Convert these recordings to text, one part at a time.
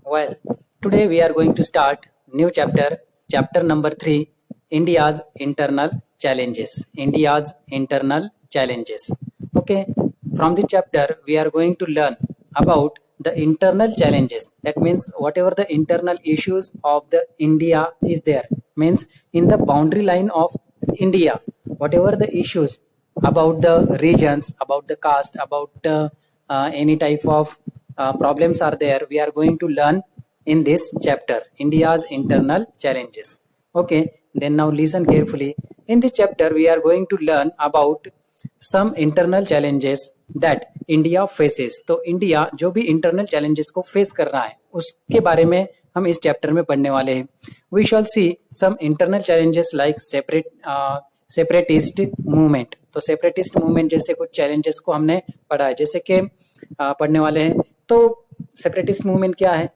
Well, today we are going to start new chapter, chapter number 3, India's internal challenges. India's internal challenges. Okay, from the chapter we are going to learn about the internal challenges. That means whatever the internal issues of the India is there, means in the boundary line of India, whatever the issues about the regions, about the caste, about any type of problems are there, we are going to learn in this chapter, India's internal challenges. Okay, then now listen carefully. In this chapter, we are going to learn about some internal challenges that India faces. तो India जो भी internal challenges को face कर रहा है उसके बारे में हम इस चैप्टर में पढ़ने वाले हैं. We shall see some internal challenges like separatist movement. तो सेपरेटिस्ट मूवमेंट जैसे कुछ चैलेंजेस को हमने पढ़ा है, जैसे कि पढ़ने वाले हैं. तो सेपरेटिस्ट मूवमेंट क्या है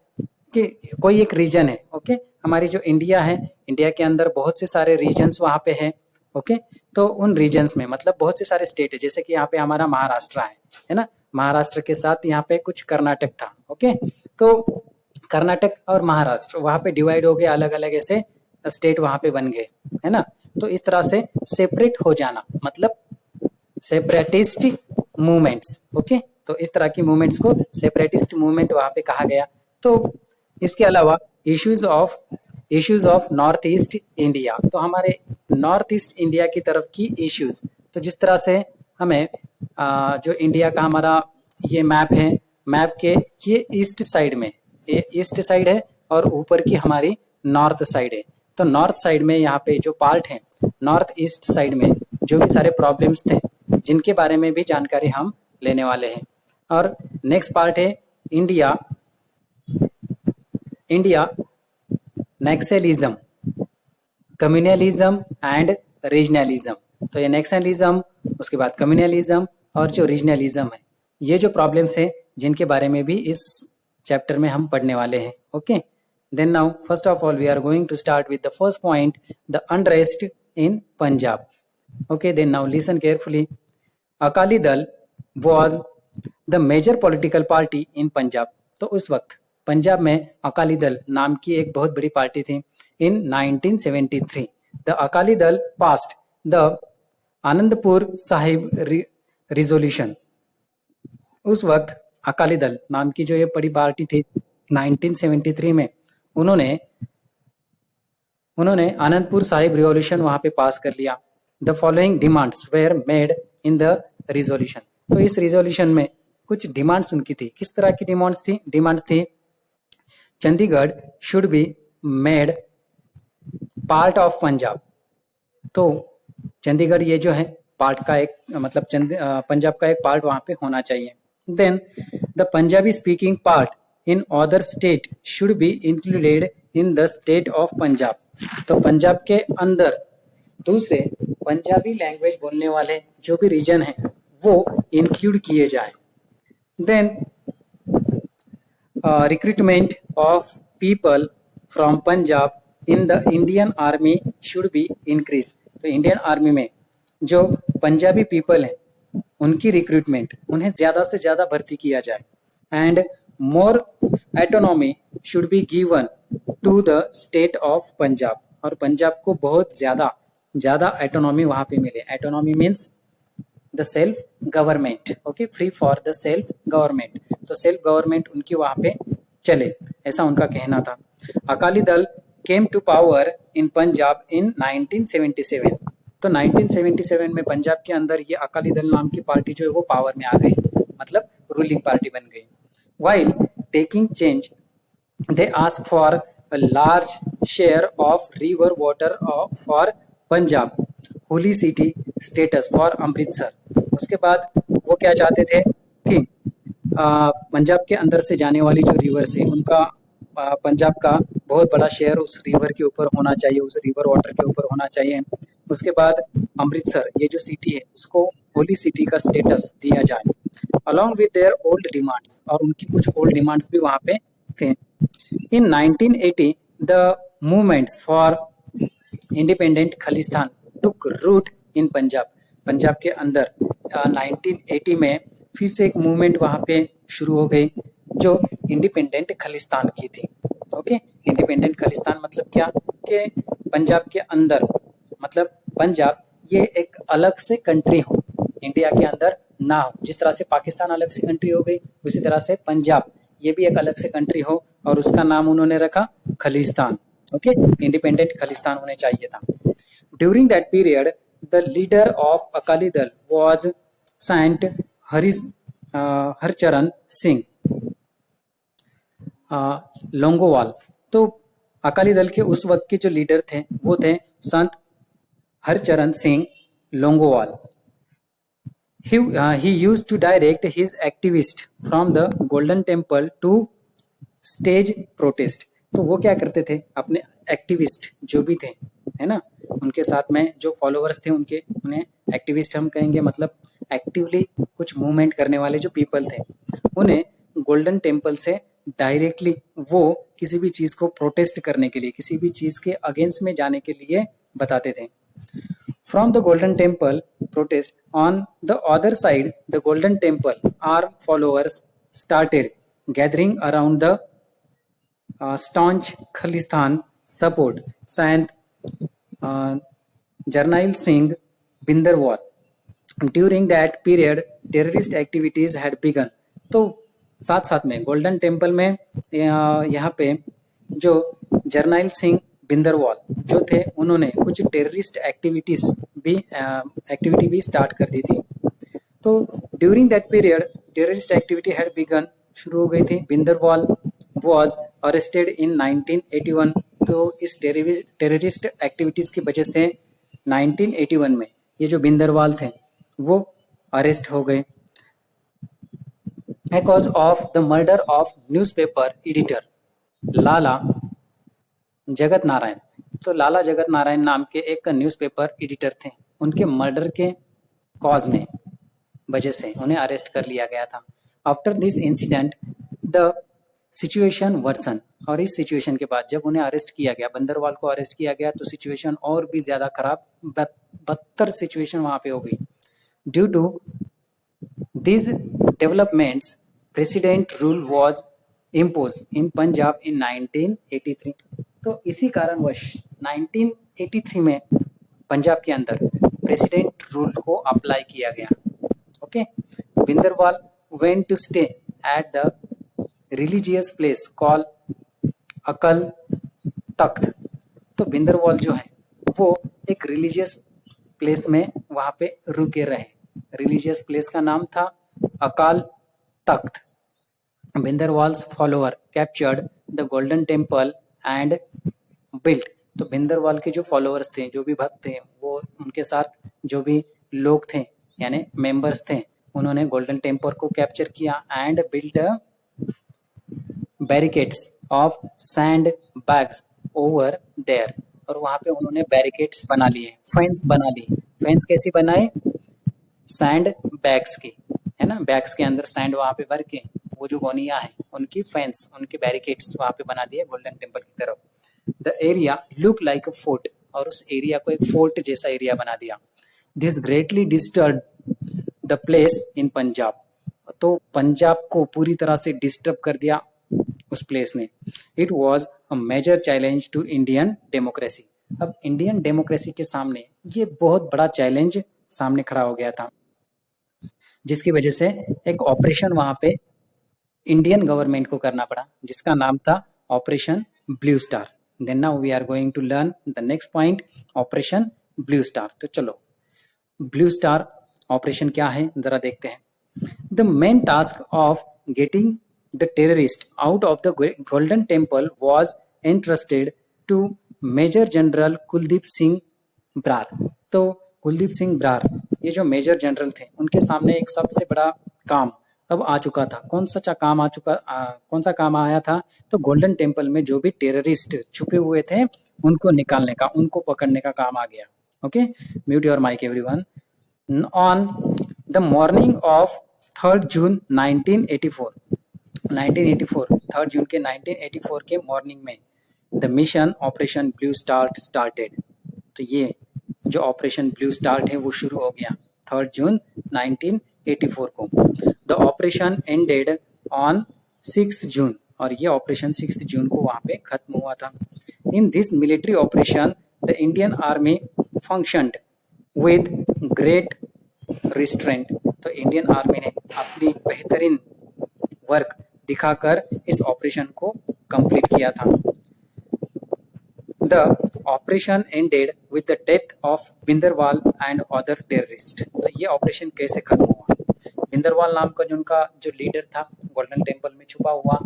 कि कोई एक रीजन है. ओके, हमारी जो इंडिया है, इंडिया के अंदर बहुत से सारे रीजन्स वहाँ पे है. ओके, तो उन रीजन्स में मतलब बहुत से सारे स्टेट है, जैसे कि यहाँ पे हमारा महाराष्ट्र है ना. महाराष्ट्र के साथ यहाँ पे कुछ कर्नाटक था. ओके, तो कर्नाटक और महाराष्ट्र वहाँ पे डिवाइड हो गए, अलग अलग ऐसे स्टेट वहाँ पे बन गए, है ना. तो इस तरह से सेपरेट हो जाना मतलब सेपरेटिस्ट मूवमेंट्स. ओके, तो इस तरह की मूवमेंट्स को सेपरेटिस्ट मूवमेंट वहाँ पे कहा गया. तो इसके अलावा issues of north east India. तो हमारे नॉर्थ ईस्ट इंडिया की तरफ की इश्यूज, तो जिस तरह से हमें जो इंडिया का हमारा ये मैप है, मैप के ये ईस्ट साइड में, ये ईस्ट साइड है और ऊपर की हमारी नॉर्थ साइड है. तो नॉर्थ साइड में यहाँ पे जो पार्ट है, नॉर्थ ईस्ट साइड में जो भी सारे प्रॉब्लम्स थे जिनके बारे में भी जानकारी हम लेने वाले हैं. और नेक्स्ट पार्ट है India Naxalism, communalism and regionalism. तो ये नेक्सलिज्म, उसके बाद कम्युनलिज्म और जो रीजनलिज्म है, ये जो प्रॉब्लम्स है जिनके बारे में भी इस चैप्टर में हम पढ़ने वाले हैं. Okay, then now first of all we are going to start with the first point, the unrest in Punjab. Okay, then now listen carefully. Akali Dal was the major political party in Punjab. तो उस वक्त पंजाब में अकाली दल नाम की एक बहुत बड़ी पार्टी थी. इन 1973 the Akali Dal passed the Anandpur Sahib resolution. उस वक्त अकाली दल नाम की जो ये बड़ी पार्टी थी 1973 में, उन्होंने आनंदपुर साहिब रिजोल्यूशन वहां पे पास कर लिया. The following demands were made in the resolution. तो इस रिजोल्यूशन में कुछ डिमांड्स उनकी थी. किस तरह की डिमांड्स थी? Chandigarh should be made part of Punjab. तो चंडीगढ़ ये जो है पार्ट का एक मतलब पंजाब का एक पार्ट वहां पे होना चाहिए. Then the Punjabi speaking part in other state should be included in the state of Punjab. तो पंजाब के अंदर दूसरे पंजाबी लैंग्वेज बोलने वाले जो भी रीजन है वो इंक्लूड किए जाए. Then recruitment of people from Punjab in the Indian army should be increase. तो इंडियन आर्मी में जो पंजाबी पीपल हैं उनकी रिक्रूटमेंट, उन्हें ज्यादा से ज्यादा भर्ती किया जाए. And more autonomy should be given to the state of Punjab. और पंजाब को बहुत ज्यादा एटोनॉमी वहां पे मिले. Autonomy means the self government. Okay, free for the self government. तो सेल्फ गवर्नमेंट उनकी वहां पे चले, ऐसा उनका कहना था. Akali Dal came to power in Punjab in 1977. तो 1977 में पंजाब के अंदर ये अकाली दल नाम की पार्टी जो है वो पावर में आ गई, मतलब रूलिंग पार्टी बन गई. While taking change they ask for a large share of river water for Punjab, holy city status for Amritsar. उसके बाद वो क्या चाहते थे कि पंजाब के अंदर से जाने वाली जो रिवर से उनका पंजाब का बहुत बड़ा शेयर उस रिवर के ऊपर होना चाहिए, उस रिवर वाटर के ऊपर होना चाहिए. उसके बाद अमृतसर ये जो सिटी है उसको होली सिटी का स्टेटस दिया जाए, along with their old demands. और उनकी कुछ ओल्ड डिमांड्स भी वहां पे थे. In 1980 the movements for independent Khalistan took root in Punjab. Punjab के अंदर 1980 में फिर से एक मूवमेंट वहां पे शुरू हो गई जो इंडिपेंडेंट खालिस्तान की थी। ओके, इंडिपेंडेंट खालिस्तान मतलब क्या कि पंजाब के अंदर, मतलब पंजाब ये एक अलग से कंट्री हो, इंडिया के अंदर ना हो। जिस तरह से पाकिस्तान अलग से कंट्री हो गई, उसी तरह से पंजाब ये भी एक अलग से कंट्री हो, और उसका नाम उन्होंने रखा खालिस्तान। ओके, इंडिपेंडेंट खालिस्तान होने चाहिए था। During that period the leader of Akali Dal was sent Harcharan Singh Longowal. तो अकाली दल के उस वक्त के जो लीडर थे वो थे संत Harcharan Singh Longowal. He used to direct his activists from the Golden Temple to stage protest। तो वो क्या करते थे, अपने एक्टिविस्ट जो भी थे, है ना, उनके साथ में जो फॉलोअर्स थे उनके, उन्हें एक्टिविस्ट हम कहेंगे, मतलब एक्टिवली कुछ मूवमेंट करने वाले जो पीपल थे, उन्हें गोल्डन टेम्पल से डायरेक्टली वो किसी भी चीज को प्रोटेस्ट करने के लिए, किसी भी चीज के अगेंस्ट में जाने के लिए बताते थे। From the Golden Temple protest, on the other side, the Golden Temple armed followers started gathering around the staunch Khalistan support Sant Jarnail Singh Bindarwal। During that period, terrorist activities had begun। तो साथ साथ में golden temple में यहाँ पे जो जर्नाइल सिंह बिंदरवाल जो थे, उन्होंने कुछ टेररिस्ट एक्टिविटी भी स्टार्ट कर दी थी। तो during that period terrorist activity had begun, शुरू हो गई थी। बिंदरवाल वाज अरेस्टेड इन 1981। तो इस टेररिस्ट एक्टिविटीज की वजह से 1981 में ये जो बिंदरवाल थे वो अरेस्ट हो गए। Because of the murder of newspaper editor Lala Jagat Narayan. तो लाला जगत नारायण नाम के एक न्यूज़पेपर एडिटर थे, उनके मर्डर के कॉज में वजह से उन्हें अरेस्ट कर लिया गया था। After this incident the situation worsen. और इस सिचुएशन के बाद जब उन्हें अरेस्ट किया गया, बंदरवाल को अरेस्ट किया गया, तो सिचुएशन और भी ज्यादा खराब, बदतर सिचुएशन वहां पे हो गई। Due to these developments, president rule was imposed in Punjab in 1983। तो इसी कारणवश 1983 में पंजाब के अंदर प्रेसिडेंट रूल को अप्लाई किया गया। ओके, बिंदरवाल went to stay at the religious place called अकल तख्त। तो बिंदरवाल जो है वो एक रिलीजियस प्लेस में वहां पे रुके रहे। रिलीजियस प्लेस का नाम था Akal Takht. Bhindranwale's follower captured the golden Temple and built. तो बिंदरवाल के जो फॉलोअर्स थे, जो भी भक्त थे, वो उनके साथ जो भी लोग थे यानी मेंबर्स थे, उन्होंने गोल्डन टेम्पल को कैप्चर किया and built barricades of sand bags over there. और वहां पे उन्होंने बैरिकेड्स बना लिए, फेंस बना ली। फेंस कैसी बनाए, सैंड बैग्स की, है ना, बैग्स के अंदर सैंड वहां पे भर के वो जो गोनिया है उनकी फेंस, उनके बैरिकेड्स वहां पे बना दिए गोल्डन टेम्पल की तरफ। The area look like a fort. और उस एरिया को एक फोर्ट जैसा एरिया बना दिया। This greatly disturb the place in Punjab. तो पंजाब को पूरी तरह से डिस्टर्ब कर दिया उस प्लेस ने। It was a major challenge to Indian democracy. अब इंडियन डेमोक्रेसी के सामने ये बहुत बड़ा चैलेंज सामने खड़ा हो गया था, जिसकी वजह से एक ऑपरेशन वहां पे इंडियन गवर्नमेंट को करना पड़ा, जिसका नाम था operation blue star. Then now we are going to learn the next point, operation blue star. तो चलो, ब्लू स्टार ऑपरेशन क्या है जरा देखते हैं। The main task of getting the terrorist out of the golden temple was entrusted to major general Kuldeep Singh Brar. तो कुलदीप सिंह ब्रार ये जो मेजर जनरल थे, उनके सामने एक सबसे बड़ा काम अब आ चुका था। कौन सा काम आया था, तो गोल्डन टेम्पल में जो भी टेररिस्ट छुपे हुए थे उनको निकालने का, उनको पकड़ने का काम आ गया। Okay, mute your mic everyone. On the morning of 3 June 1984, 3 जून के 1984 के मॉर्निंग में the mission operation blue star started. तो ये जो ऑपरेशन ब्लू स्टार्ट है वो शुरू हो गया 3 जून 1984 को। द ऑपरेशन एंडेड ऑन 6 जून, और ये ऑपरेशन 6 जून को वहां पे खत्म हुआ था। In this military operation the Indian army functioned with great restraint. तो इंडियन आर्मी ने अपनी बेहतरीन वर्क दिखाकर इस ऑपरेशन को कंप्लीट किया था। The operation ended with the death of बिंदरवाल एंड अदर टेररिस्ट। तो ये ऑपरेशन कैसे खत्म हुआ? बिंदरवाल नाम का जो उनका जो लीडर था गोल्डन टेम्पल में छुपा हुआ,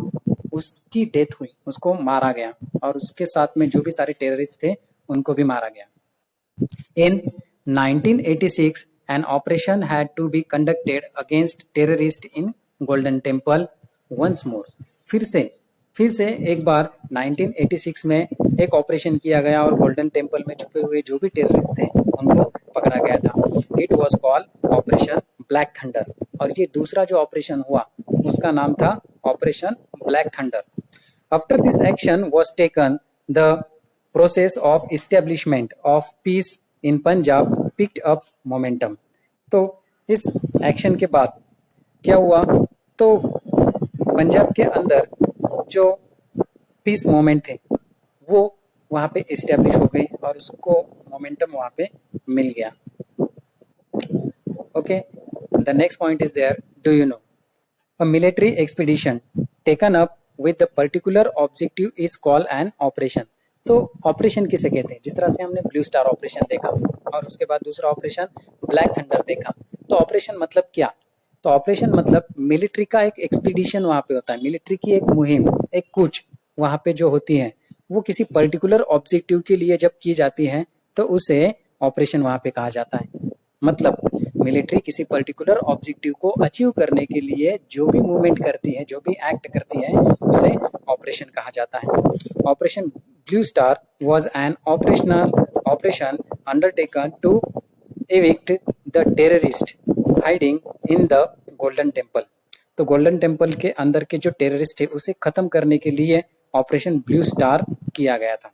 उसकी डेथ हुई, उसको मारा गया, और उसके साथ में जो भी सारे टेररिस्ट थे उनको भी मारा गया। In 1986, an operation had to be conducted against terrorists in Golden Temple once more. फिर से एक बार 1986 में एक ऑपरेशन किया गया और गोल्डन टेम्पल में छुपे हुए जो भी टेररिस्ट थे उनको पकड़ा गया था। It was called operation black thunder, और ये दूसरा जो ऑपरेशन हुआ उसका नाम था operation black thunder. After this action was taken the process of establishment of peace in Punjab picked up momentum. तो इस एक्शन के बाद क्या हुआ? तो पंजाब के अंदर जो पीस मोमेंट थे वो वहाँ पे इस्टेब्लिश हो गई और उसको मोमेंटम वहाँ पे मिल गया। Okay, the next point is there, do you know a military expedition taken up with the particular objective is called an operation. तो ऑपरेशन किसे कहते हैं? जिस तरह से हमने ब्लू स्टार ऑपरेशन देखा और उसके बाद दूसरा ऑपरेशन ब्लैक थंडर देखा, तो ऑपरेशन मतलब क्या? तो ऑपरेशन मतलब मिलिट्री का एक एक्सपीडिशन वहाँ पे होता है, मिलिट्री की एक मुहिम, एक कूच वहाँ पे जो होती है वो किसी पर्टिकुलर ऑब्जेक्टिव के लिए जब की जाती है तो उसे ऑपरेशन वहाँ पे कहा जाता है। मतलब मिलिट्री किसी पर्टिकुलर ऑब्जेक्टिव को अचीव करने के लिए जो भी मूवमेंट करती है, जो भी एक्ट करती है, उसे ऑपरेशन कहा जाता है। Operation blue star was an operation undertaken to evict the terrorist hiding in the golden temple। तो गोल्डन टेम्पल के अंदर के जो टेररिस्ट थे उसे खत्म करने के लिए ऑपरेशन ब्लू स्टार किया गया था।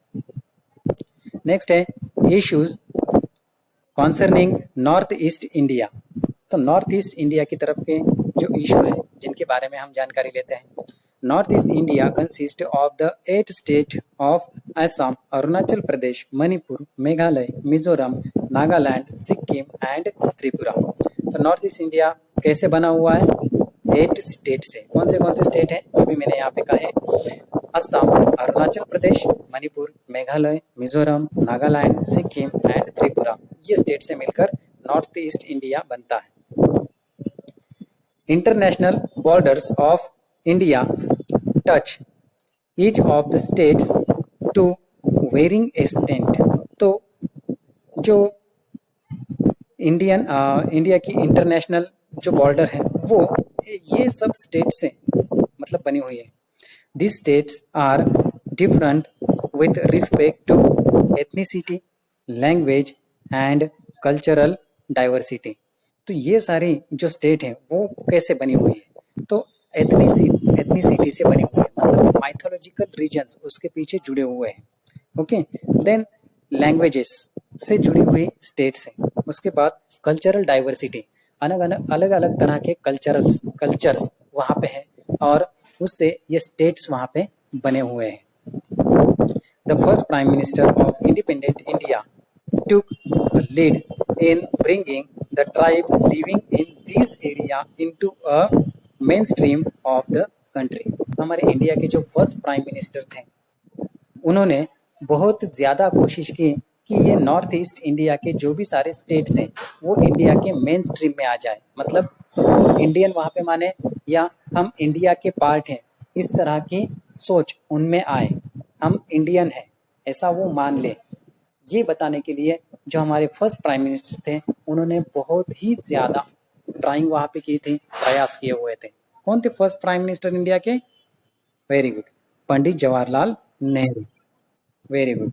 नेक्स्ट है issues concerning north east India. तो नॉर्थ ईस्ट इंडिया की तरफ के जो इशू है जिनके बारे में हम जानकारी लेते हैं। North east India consist of the 8 state of Assam, Arunachal Pradesh, Manipur, Meghalaya, Mizoram, Nagaland, Sikkim and Tripura. तो नॉर्थ ईस्ट इंडिया कैसे बना हुआ है? 8 स्टेट से। कौन से स्टेट हैं? अभी मैंने यहाँ पे कहा है असम, अरुणाचल प्रदेश, मणिपुर, मेघालय, मिजोरम, नागालैंड, सिक्किम एंड त्रिपुरा। ये स्टेट से मिलकर नॉर्थ ईस्ट इंडिया बनता है। International borders of India touch each of the states to varying extent. तो जो इंडिया की इंटरनेशनल जो बॉर्डर है वो ये सब स्टेट से मतलब बनी हुई है। This states are different with respect to ethnicity, language and cultural diversity. तो ये सारी जो स्टेट है वो कैसे बनी हुई है? तो एथनिसिटी से बनी हुई है, मतलब माइथोलॉजिकल रीजन्स उसके पीछे जुड़े हुए हैं। ओके, देन लैंग्वेजेस से जुड़ी हुई स्टेट्स हैं। उसके बाद कल्चरल डाइवर्सिटी, अलग अलग तरह के कल्चर्स वहाँ पे है और उससे ये स्टेट्स वहाँ पे बने हुए हैं। The first prime minister of independent India took a lead in bringing the tribes living in these area into a mainstream of the country। हमारे इंडिया के जो फर्स्ट प्राइम मिनिस्टर थे उन्होंने बहुत ज़्यादा कोशिश की कि ये नॉर्थ ईस्ट इंडिया के जो भी सारे स्टेट्स हैं वो इंडिया के मेन स्ट्रीम में आ जाए, मतलब वो इंडियन वहाँ पे माने या हम इंडिया के पार्ट हैं, इस तरह की सोच उनमें आए, हम इंडियन हैं ऐसा वो मान ले। ये बताने के लिए जो हमारे फर्स्ट प्राइम मिनिस्टर थे उन्होंने बहुत ही ज़्यादा ड्राइंग वहाँ पे की थी, प्रयास किए हुए थे। कौन थे फर्स्ट प्राइम मिनिस्टर इंडिया के? Very good, Pandit Jawaharlal Nehru. Very good.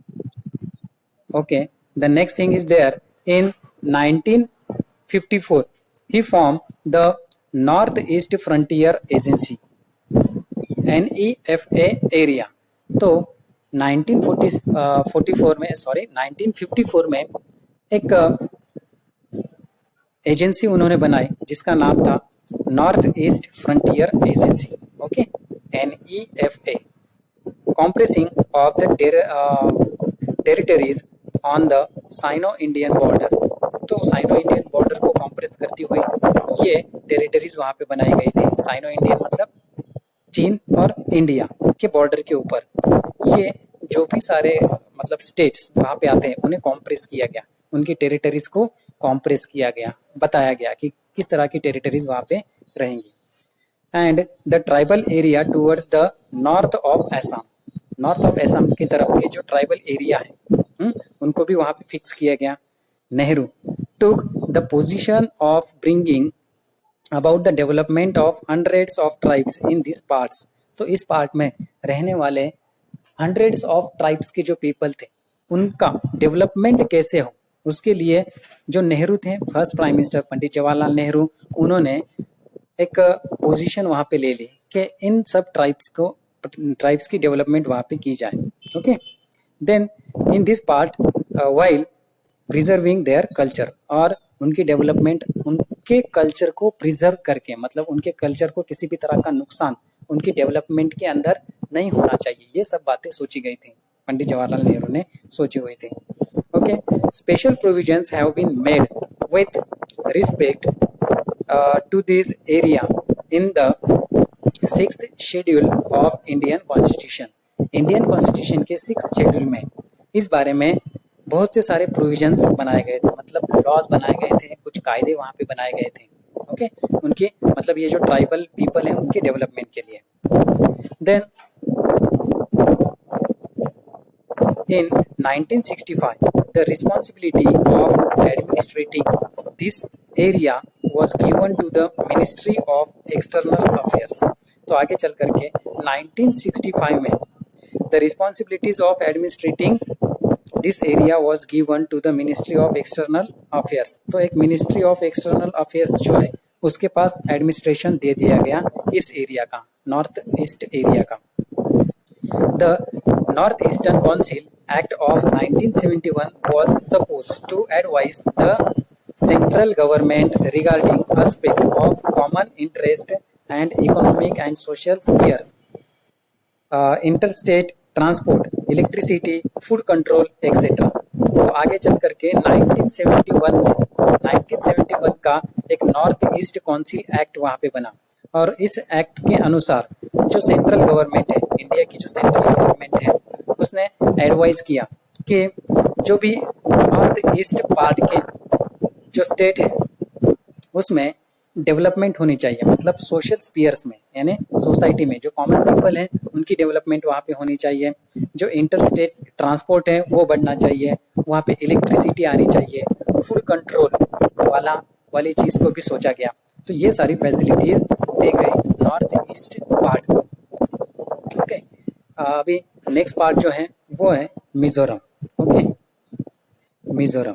Okay, the next thing is there, in 1954 he formed the north east frontier agency NEFA area. तो 1954 में एक एजेंसी उन्होंने बनाई जिसका नाम था north east frontier agency. Okay, NEFA, compressing of the territories on the Sino Indian border. तो Sino Indian border को कॉम्प्रेस करती हुई ये टेरिटरीज वहां पे बनाई गई थी। साइनो इंडियन मतलब चीन और इंडिया के बॉर्डर के ऊपर ये जो भी सारे मतलब स्टेट्स वहां पे आते हैं उन्हें कॉम्प्रेस किया गया, उनकी टेरिटरीज को कॉम्प्रेस किया गया, बताया गया कि किस तरह की टेरिटरीज वहां पे रहेंगी। And the tribal area towards the north of Assam, north of Assam की तरफ के जो ट्राइबल एरिया है उनको भी वहां पे फिक्स किया गया। Nehru took the position of bringing about the development of hundreds of tribes in this parts. तो इस पार्ट में रहने वाले हंड्रेड्स ऑफ ट्राइब्स के जो पीपल थे उनका डेवलपमेंट कैसे हो, उसके लिए जो नेहरू थे, फर्स्ट प्राइम मिनिस्टर पंडित जवाहरलाल नेहरू, उन्होंने एक पोजीशन वहां पे ले ली कि इन सब ट्राइब्स की डेवलपमेंट वहां पे की जाए। Okay, then in this part while preserving their culture, और उनकी डेवलपमेंट उनके कल्चर को प्रिजर्व करके, मतलब उनके कल्चर को किसी भी तरह का नुकसान उनकी डेवलपमेंट के अंदर नहीं होना चाहिए, ये सब बातें सोची गई थी, पंडित जवाहरलाल नेहरू ने सोची हुई थी। Okay, special provisions have been made with respect to this area in the 6th schedule of Indian Constitution। Indian constitution के 6th शेड्यूल में इस बारे में बहुत से सारे प्रोविजंस बनाए गए थे, मतलब लॉज बनाए गए थे, कुछ कायदे वहाँ पे बनाए गए थे। ओके, उनकी मतलब ये जो ट्राइबल पीपल हैं उनके डेवलपमेंट के लिए। Then in 1965 the responsibility of administrating this area was given to the Ministry of External Affairs। तो आगे चल करके 1965 में the responsibilities of administrating this area was given to the Ministry of External Affairs। तो एक Ministry of External Affairs जो है उसके पास एडमिनिस्ट्रेशन दे दिया गया इस एरिया का, नॉर्थ ईस्ट एरिया का। The Northeastern Council Act of 1971 was supposed to advise the central government regarding aspects of common interest and economic and social spheres, interstate transport, electricity, food control, etc। तो आगे चल करके 1971 का एक north east council act वहाँ पे बना, और इस एक्ट के अनुसार जो सेंट्रल गवर्नमेंट है, इंडिया की जो सेंट्रल गवर्नमेंट है, उसने एडवाइस किया कि जो भी नॉर्थ ईस्ट पार्ट के जो स्टेट है उसमें डेवलपमेंट होनी चाहिए, मतलब सोशल स्पीयर्स में, यानी सोसाइटी में जो कॉमन पीपल हैं उनकी डेवलपमेंट वहाँ पे होनी चाहिए, जो इंटर स्टेट ट्रांसपोर्ट है वो बढ़ना चाहिए, वहाँ पे इलेक्ट्रिसिटी आनी चाहिए, फूड कंट्रोल वाली चीज़ को भी सोचा गया। तो ये सारी फैसिलिटीज दी गई नॉर्थ ईस्ट पार्ट को। ओके, अभी नेक्स्ट पार्ट जो है वो है Mizoram. Okay, Mizoram,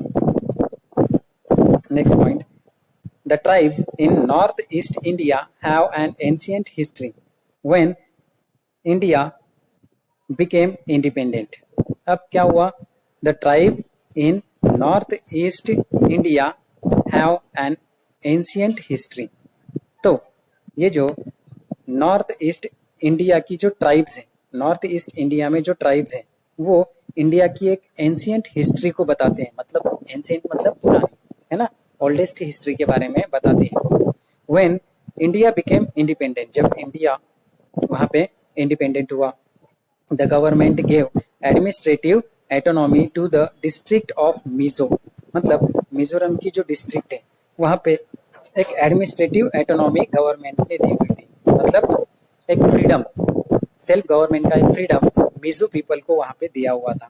next point, the tribes in north east India have an ancient history when India became independent. अब क्या हुआ, the tribe in north east India have an ancient history. तो ये जो नॉर्थ ईस्ट इंडिया की जो ट्राइब्स हैं, north east India में जो ट्राइब्स हैं वो इंडिया की एक एंशिएंट हिस्ट्री को बताते हैं, मतलब एंशिएंट मतलब पुरानी, है ना, ओल्डेस्ट हिस्ट्री के बारे में बताते हैं। व्हेन इंडिया बिकेम इंडिपेंडेंट, जब इंडिया वहाँ पे इंडिपेंडेंट हुआ, the government gave administrative autonomy to the district of Mizo, मतलब मिजोरम की जो डिस्ट्रिक्ट है वहाँ पे एक एडमिनिस्ट्रेटिव एटोनॉमी गवर्नमेंट ने दी हुई थी, मतलब एक फ्रीडम, सेल्फ गवर्नमेंट का एक फ्रीडम मिजो पीपल को वहाँ पे दिया हुआ था।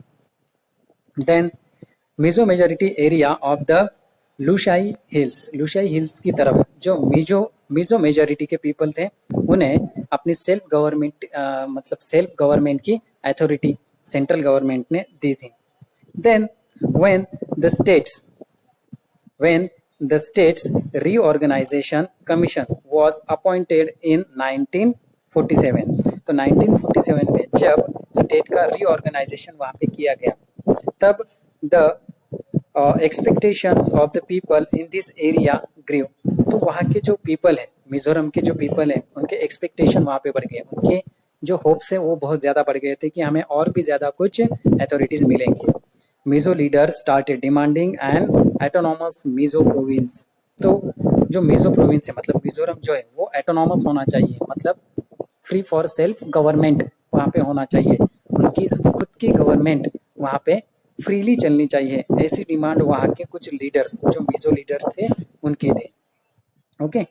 Then Mizo majority area of the Lushai hills की तरफ जो मिजो मेजोरिटी के पीपल थे उन्हें अपनी सेल्फ गवर्नमेंट की अथॉरिटी सेंट्रल गवर्नमेंट ने दी थी। Then when the state's reorganization commission was appointed in 1947, तो 1947 में जब स्टेट का रीऑर्गेनाइजेशन वहाँ पे किया गया तब the expectations of the people in this area grew, तो वहाँ के जो पीपल है मिजोरम के जो पीपल हैं उनके एक्सपेक्टेशन वहाँ पे बढ़ गए, उनके जो होप्स है वो बहुत ज़्यादा बढ़ गए थे कि हमें और भी ज़्यादा कुछ अथॉरिटीज़ मिलेंगी। Mizo leader started demanding an autonomous Mizo province. तो जो मिजो प्रोविंस है मतलब मिजोरम जो है वो एटोनॉमस होना चाहिए, मतलब फ्री फॉर सेल्फ गवर्नमेंट वहाँ पे होना चाहिए, उनकी खुद की गवर्नमेंट वहाँ पे फ्रीली चलनी चाहिए। ऐसी डिमांड वहाँ के कुछ लीडर्स जो मिजो लीडर्स थे उनके थे। ओके,